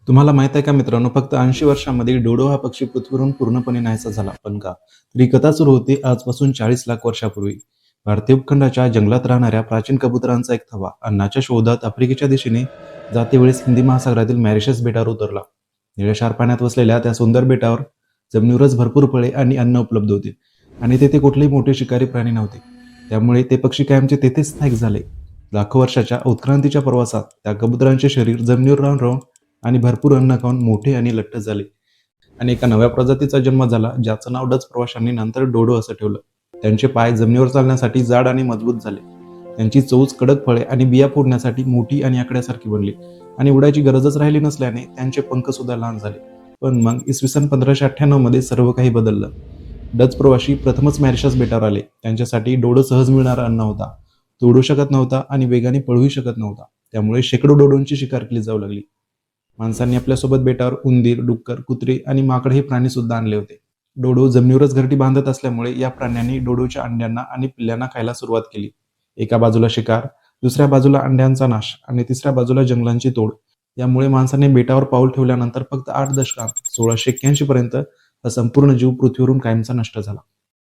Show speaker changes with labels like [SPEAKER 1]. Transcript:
[SPEAKER 1] तुम्हाला माहित आहे का मित्रांनो, फक्त 80 वर्षांमध्ये डोडो हा पक्षी पृथ्वीवरून पूर्णपणे नाहीसा झाला. पण का? तर ही कथा सुरू होते आजपासून 40 लाख वर्षापूर्वी. भारतीय उपखंडाच्या जंगलात राहणाऱ्या प्राचीन कबुतरांचा एक थवा अन्नाच्या शोधात आफ्रिकेच्या दिशेने जाते वेळेस हिंदी महासागरातील मॉरिशस बेटावर उतरला. निळ्याशार पाण्यात वसलेल्या त्या सुंदर बेटावर जमिनीवरच भरपूर फळे आणि अन्न उपलब्ध होते आणि तेथे कुठलेही मोठे शिकारी प्राणी नव्हते. त्यामुळे ते पक्षी कायमचे तेथेच स्थायिक झाले. लाखो वर्षाच्या उत्क्रांतीच्या प्रवासात त्या कबुतरांचे शरीर जमिनीवर राहून राहून आणि भरपूर अन्न खाऊन मोठे आणि लठ्ठ झाले आणि एका नव्या प्रजातीचा जन्म झाला, ज्याचं नाव डच प्रवाशांनी नंतर डोडो असं ठेवलं. त्यांचे पाय जमिनीवर चालण्यासाठी जाड आणि मजबूत झाले. त्यांची चोच कडक फळे आणि बिया फोडण्यासाठी मोठी आणि आकड्यासारखी बनली आणि उडायची गरजच राहिली नसल्याने त्यांचे पंख सुद्धा लहान झाले. पण मग इसवी सन 1598 मध्ये सर्व काही बदललं. डच प्रवासी प्रथमच मॉरिशस बेटावर आले. त्यांच्यासाठी डोडो सहज मिळणारा अन्न होता. तो उडू शकत नव्हता आणि वेगाने पळूही शकत नव्हता. त्यामुळे शेकडो डोडोंची शिकार केली जाऊ लागली. माणसांनी आपल्यासोबत बेटावर उंदीर, डुक्कर, कुत्रे आणि माकड हे प्राणी सुद्धा आणले होते. डोडो जमिनीवरच घरटी बांधत असल्यामुळे या प्राण्यांनी डोडोच्या अंड्यांना आणि पिल्लांना खायला सुरुवात केली. एका बाजूला शिकार, दुसऱ्या बाजूला अंड्यांचा नाश आणि तिसऱ्या बाजूला जंगलांची तोड. यामुळे माणसाने बेटावर पाऊल ठेवल्यानंतर फक्त 8 दशकांत 1681 पर्यंत हा संपूर्ण जीव पृथ्वीवरून कायमचा नष्ट झाला.